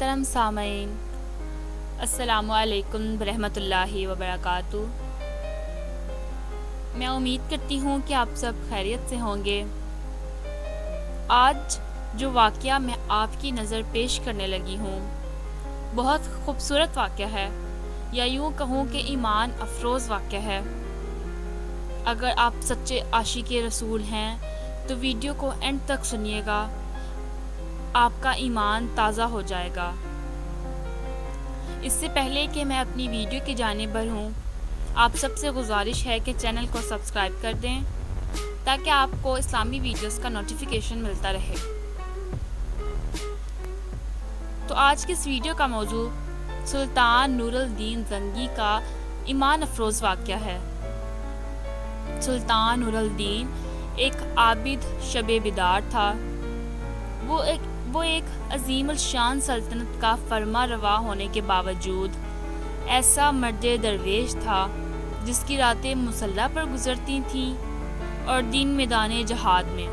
محترم سامعین، السلام علیکم ورحمۃ اللہ وبرکاتہ۔ میں امید کرتی ہوں کہ آپ سب خیریت سے ہوں گے۔ آج جو واقعہ میں آپ کی نظر پیش کرنے لگی ہوں بہت خوبصورت واقعہ ہے، یا یوں کہوں کہ ایمان افروز واقعہ ہے۔ اگر آپ سچے عاشق رسول ہیں تو ویڈیو کو اینڈ تک سنیے گا، آپ کا ایمان تازہ ہو جائے گا۔ اس سے پہلے کہ میں اپنی ویڈیو کی جانب بڑھوں، آپ سب سے گزارش ہے کہ چینل کو سبسکرائب کر دیں تاکہ آپ کو اسلامی ویڈیوز کا نوٹیفیکیشن ملتا رہے۔ تو آج کی اس ویڈیو کا موضوع سلطان نور الدین زنگی کا ایمان افروز واقعہ ہے۔ سلطان نور الدین ایک عابد شب بیدار تھا۔ وہ ایک عظیم الشان سلطنت کا فرما روا ہونے کے باوجود ایسا مرد درویش تھا جس کی راتیں مسلح پر گزرتی تھیں اور دن میدان جہاد میں۔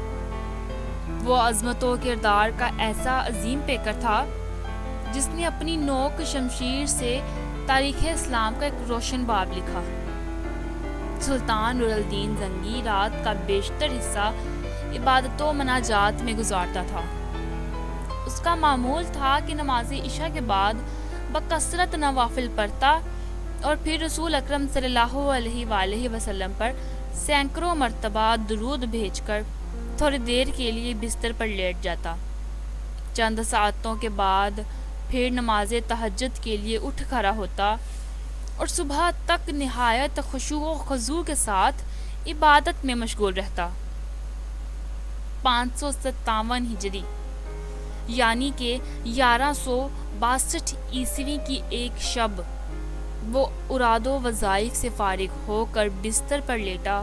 وہ عظمت و کردار کا ایسا عظیم پیکر تھا جس نے اپنی نوک شمشیر سے تاریخ اسلام کا ایک روشن باب لکھا۔ سلطان نور الدین زنگی رات کا بیشتر حصہ عبادت و مناجات میں گزارتا تھا۔ اس کا معمول تھا کہ نماز عشاء کے بعد بکثرت نوافل پڑھتا اور پھر رسول اکرم صلی اللہ علیہ وآلہ وسلم پر سینکڑوں مرتبہ درود بھیج کر تھوڑی دیر کے لیے بستر پر لیٹ جاتا۔ چند ساعتوں کے بعد پھر نماز تہجد کے لیے اٹھ کھڑا ہوتا اور صبح تک نہایت خشوع و خضوع کے ساتھ عبادت میں مشغول رہتا۔ 557 ہجری یعنی کہ 1162 عیسوی کی ایک شب وہ اراد و وظائف سے فارغ ہو کر بستر پر لیٹا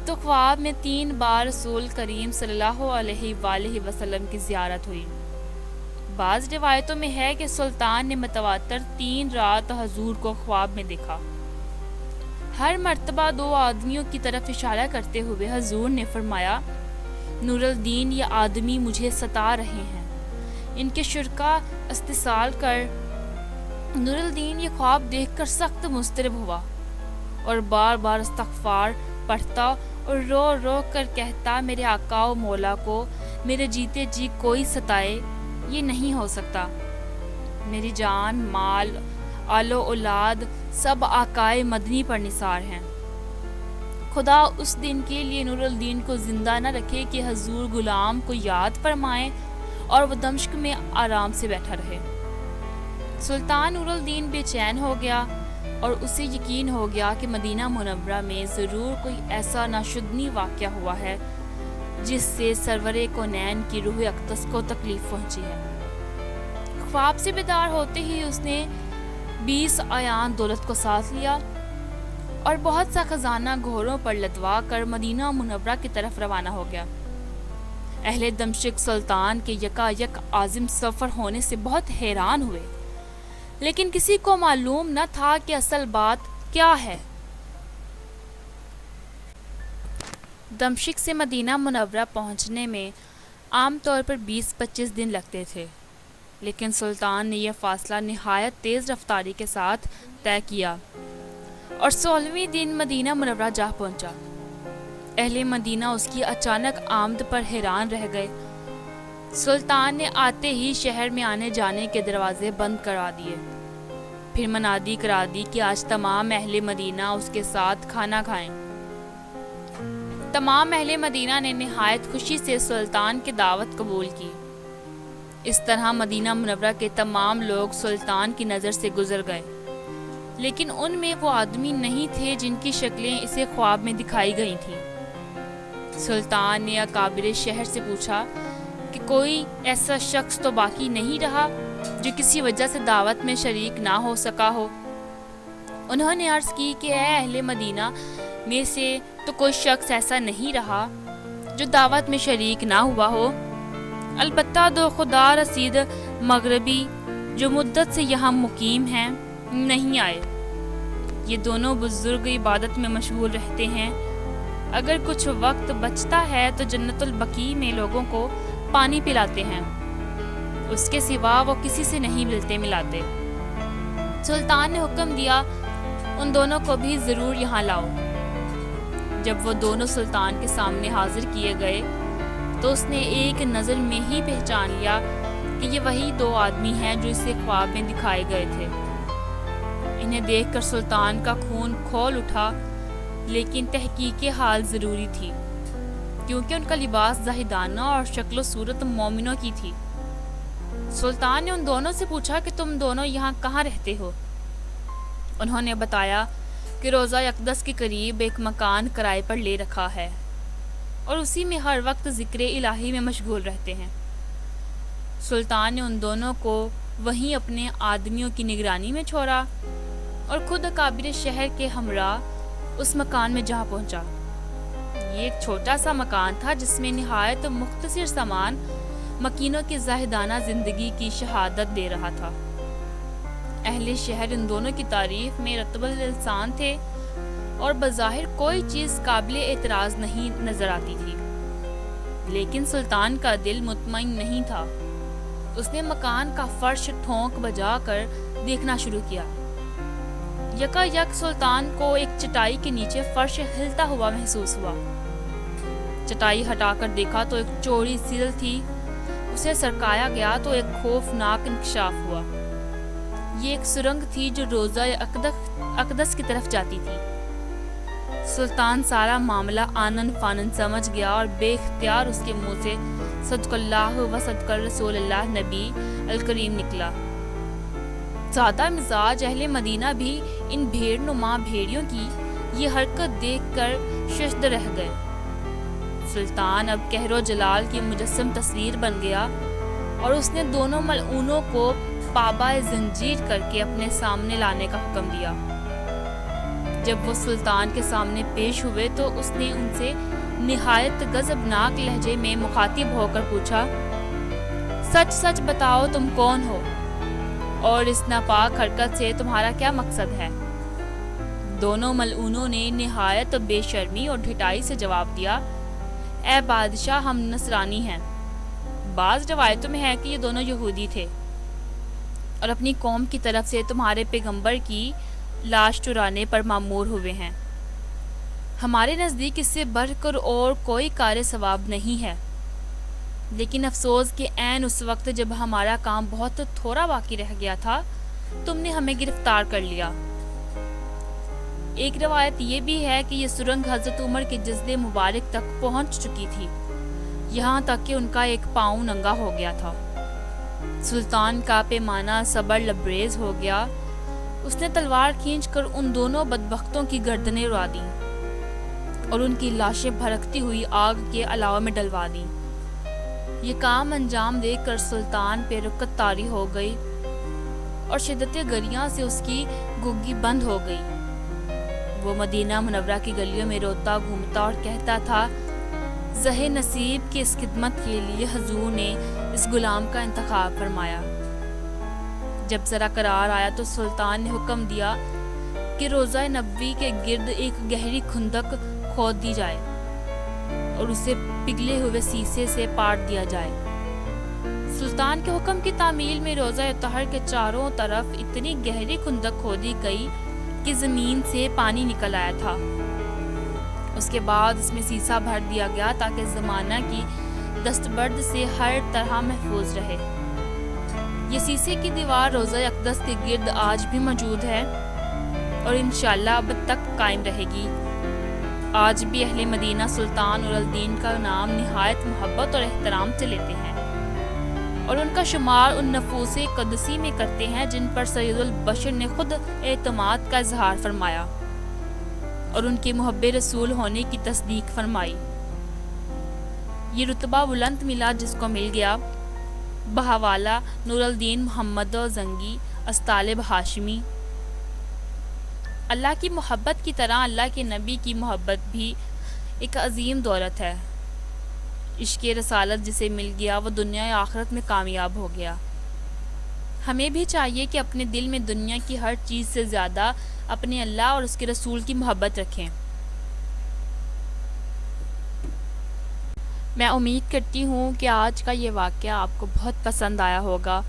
تو خواب میں 3 بار رسول کریم صلی اللہ علیہ وآلہ وسلم کی زیارت ہوئی۔ بعض روایتوں میں ہے کہ سلطان نے متواتر 3 رات حضور کو خواب میں دیکھا۔ ہر مرتبہ 2 آدمیوں کی طرف اشارہ کرتے ہوئے حضور نے فرمایا، نور الدین یہ آدمی مجھے ستا رہے ہیں، ان کے شرکا استحصال کر۔ نور الدین یہ خواب دیکھ کر سخت مضطرب ہوا اور بار بار استغفار پڑھتا اور رو رو کر کہتا، میرے آقا و مولا کو میرے جیتے جی کوئی ستائے، یہ نہیں ہو سکتا۔ میری جان، مال، آل و اولاد سب آقائے مدنی پر نثار ہیں۔ خدا اس دن کے لیے نور الدین کو زندہ نہ رکھے کہ حضور غلام کو یاد فرمائیں اور وہ دمشق میں آرام سے بیٹھا رہے۔ سلطان نور الدین بے چین ہو گیا اور اسے یقین ہو گیا کہ مدینہ منورہ میں ضرور کوئی ایسا ناشدنی واقعہ ہوا ہے جس سے سرور کونین کی روح اقدس کو تکلیف پہنچی ہے۔ خواب سے بیدار ہوتے ہی اس نے 20 عیان دولت کو ساتھ لیا اور بہت سا خزانہ گھوڑوں پر لدوا کر مدینہ منورہ کی طرف روانہ ہو گیا۔ اہل دمشق سلطان کے یکا یک عازم سفر ہونے سے بہت حیران ہوئے، لیکن کسی کو معلوم نہ تھا کہ اصل بات کیا ہے۔ دمشق سے مدینہ منورہ پہنچنے میں عام طور پر 20-25 دن لگتے تھے، لیکن سلطان نے یہ فاصلہ نہایت تیز رفتاری کے ساتھ طے کیا اور 16ویں دن مدینہ منورہ جا پہنچا۔ اہل مدینہ اس کی اچانک آمد پر حیران رہ گئے۔ سلطان نے آتے ہی شہر میں آنے جانے کے دروازے بند کرا دیے، پھر منادی کرا دی کہ آج تمام اہل مدینہ اس کے ساتھ کھانا کھائیں۔ تمام اہل مدینہ نے نہایت خوشی سے سلطان کی دعوت قبول کی۔ اس طرح مدینہ منورہ کے تمام لوگ سلطان کی نظر سے گزر گئے، لیکن ان میں وہ آدمی نہیں تھے جن کی شکلیں اسے خواب میں دکھائی گئی تھیں۔ سلطان نے اکابر شہر سے پوچھا کہ کوئی ایسا شخص تو باقی نہیں رہا جو کسی وجہ سے دعوت میں شریک نہ ہو سکا ہو۔ انہوں نے عرض کی کہ اے اہل مدینہ میں سے تو کوئی شخص ایسا نہیں رہا جو دعوت میں شریک نہ ہوا ہو، البتہ 2 خدا رسید مغربی جو مدت سے یہاں مقیم ہیں نہیں آئے۔ یہ دونوں بزرگ عبادت میں مشغول رہتے ہیں، اگر کچھ وقت بچتا ہے تو جنت البقیع میں لوگوں کو پانی پلاتے ہیں۔ اس کے سوا وہ کسی سے نہیں ملتے ملاتے۔ سلطان نے حکم دیا ان دونوں کو بھی ضرور یہاں لاؤ۔ جب وہ دونوں سلطان کے سامنے حاضر کیے گئے تو اس نے ایک نظر میں ہی پہچان لیا کہ یہ وہی دو آدمی ہیں جو اسے خواب میں دکھائے گئے تھے۔ انہیں دیکھ کر سلطان کا خون کھول اٹھا، لیکن تحقیق حال ضروری تھی کیونکہ ان کا لباس زاہدانہ اور شکل و صورت مومنوں کی تھی۔ سلطان نے ان دونوں سے پوچھا کہ تم دونوں یہاں کہاں رہتے ہو؟ انہوں نے بتایا کہ روضہ اقدس کے قریب ایک مکان کرائے پر لے رکھا ہے اور اسی میں ہر وقت ذکر الہی میں مشغول رہتے ہیں۔ سلطان نے ان دونوں کو وہیں اپنے آدمیوں کی نگرانی میں چھوڑا اور خود اکابر شہر کے ہمراہ اس مکان میں جا پہنچا۔ یہ ایک چھوٹا سا مکان تھا جس میں نہایت مختصر سامان مکینوں کی زاہدانہ زندگی کی شہادت دے رہا تھا۔ اہل شہر ان دونوں کی تعریف میں رطب اللسان تھے اور بظاہر کوئی چیز قابل اعتراض نہیں نظر آتی تھی، لیکن سلطان کا دل مطمئن نہیں تھا۔ اس نے مکان کا فرش ٹھونک بجا کر دیکھنا شروع کیا۔ یکا یک سلطان کو ایک چٹائی کے نیچے فرش ہلتا ہوا محسوس ہوا۔ چٹائی ہٹا کر دیکھا تو ایک چوڑی سیل تھی، اسے سرکایا گیا تو ایک خوفناک انکشاف ہوا۔ یہ ایک سرنگ تھی جو روضہ اقدس کی طرف جاتی تھی۔ سلطان سارا معاملہ آنن فانن سمجھ گیا اور بے اختیار اس کے منہ سے صدق اللہ و صدق رسول اللہ نبی الکریم نکلا۔ سادہ مزاج اہل مدینہ بھی ان بھیڑ نما بھیڑیوں کی یہ حرکت دیکھ کر ششدر رہ گئے۔ سلطان اب قہر و جلال کی مجسم تصویر بن گیا اور اس نے دونوں ملعونوں کو پابائے زنجیر کر کے اپنے سامنے لانے کا حکم دیا۔ جب وہ سلطان کے سامنے پیش ہوئے تو اس نے ان سے نہایت غضبناک لہجے میں مخاطب ہو کر پوچھا، سچ سچ بتاؤ تم کون ہو اور اس ناپاک حرکت سے تمہارا کیا مقصد ہے؟ دونوں ملعونوں نے نہایت بے شرمی اور ڈھٹائی سے جواب دیا، اے بادشاہ ہم نصرانی ہیں۔ بعض روایتوں میں ہے کہ یہ دونوں یہودی تھے اور اپنی قوم کی طرف سے تمہارے پیغمبر کی لاش چرانے پر مامور ہوئے ہیں۔ ہمارے نزدیک اس سے بڑھ کر اور کوئی کار ثواب نہیں ہے، لیکن افسوس کہ عین اس وقت جب ہمارا کام بہت تھوڑا باقی رہ گیا تھا تم نے ہمیں گرفتار کر لیا۔ ایک روایت یہ بھی ہے کہ یہ سرنگ حضرت عمر کے جسد مبارک تک پہنچ چکی تھی، یہاں تک کہ ان کا ایک پاؤں ننگا ہو گیا تھا۔ سلطان کا پیمانہ صبر لبریز ہو گیا۔ اس نے تلوار کھینچ کر ان دونوں بدبختوں کی گردنیں اڑا دیں اور ان کی لاشیں بھڑکتی ہوئی آگ کے الاؤ میں ڈلوا دیں۔ یہ کام انجام دے کر سلطان پہ رکت طاری ہو گئی اور شدت گریاں سے اس کی گگی بند ہو گئی۔ وہ مدینہ منورہ کی گلیوں میں روتا گھومتا اور کہتا تھا، زہ نصیب کی اس خدمت کے لیے حضور نے اس غلام کا انتخاب فرمایا۔ جب ذرا قرار آیا تو سلطان نے حکم دیا کہ روضہ نبوی کے گرد ایک گہری خندق کھود دی جائے اور اسے پگھلے ہوئے سیسے سے پاٹ دیا جائے۔ سلطان کے حکم کی تعمیل میں روضہ طہر کے چاروں طرف اتنی گہری خندق کھودی گئی کہ زمین سے پانی نکل آیا تھا۔ اس کے بعد اس میں سیسا بھر دیا گیا تاکہ زمانہ کی دستبرد سے ہر طرح محفوظ رہے۔ یہ سیسے کی دیوار روضہ اقدس کے گرد آج بھی موجود ہے اور انشاءاللہ اب تک قائم رہے گی۔ آج بھی اہل مدینہ سلطان نور الدین کا نام نہایت محبت اور احترام سے لیتے ہیں اور ان کا شمار ان نفوس قدسی میں کرتے ہیں جن پر سید البشر نے خود اعتماد کا اظہار فرمایا اور ان کے محب رسول ہونے کی تصدیق فرمائی۔ یہ رتبہ بلند ملا جس کو مل گیا، بہوالا نور الدین محمد زنگی استالب ہاشمی۔ اللہ کی محبت کی طرح اللہ کے نبی کی محبت بھی ایک عظیم دولت ہے۔ عشق رسالت جسے مل گیا وہ دنیا آخرت میں کامیاب ہو گیا۔ ہمیں بھی چاہیے کہ اپنے دل میں دنیا کی ہر چیز سے زیادہ اپنے اللہ اور اس کے رسول کی محبت رکھیں۔ میں امید کرتی ہوں کہ آج کا یہ واقعہ آپ کو بہت پسند آیا ہوگا۔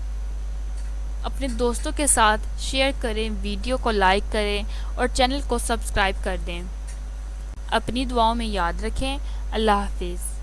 اپنے دوستوں کے ساتھ شیئر کریں، ویڈیو کو لائک کریں اور چینل کو سبسکرائب کر دیں۔ اپنی دعاؤں میں یاد رکھیں۔ اللہ حافظ۔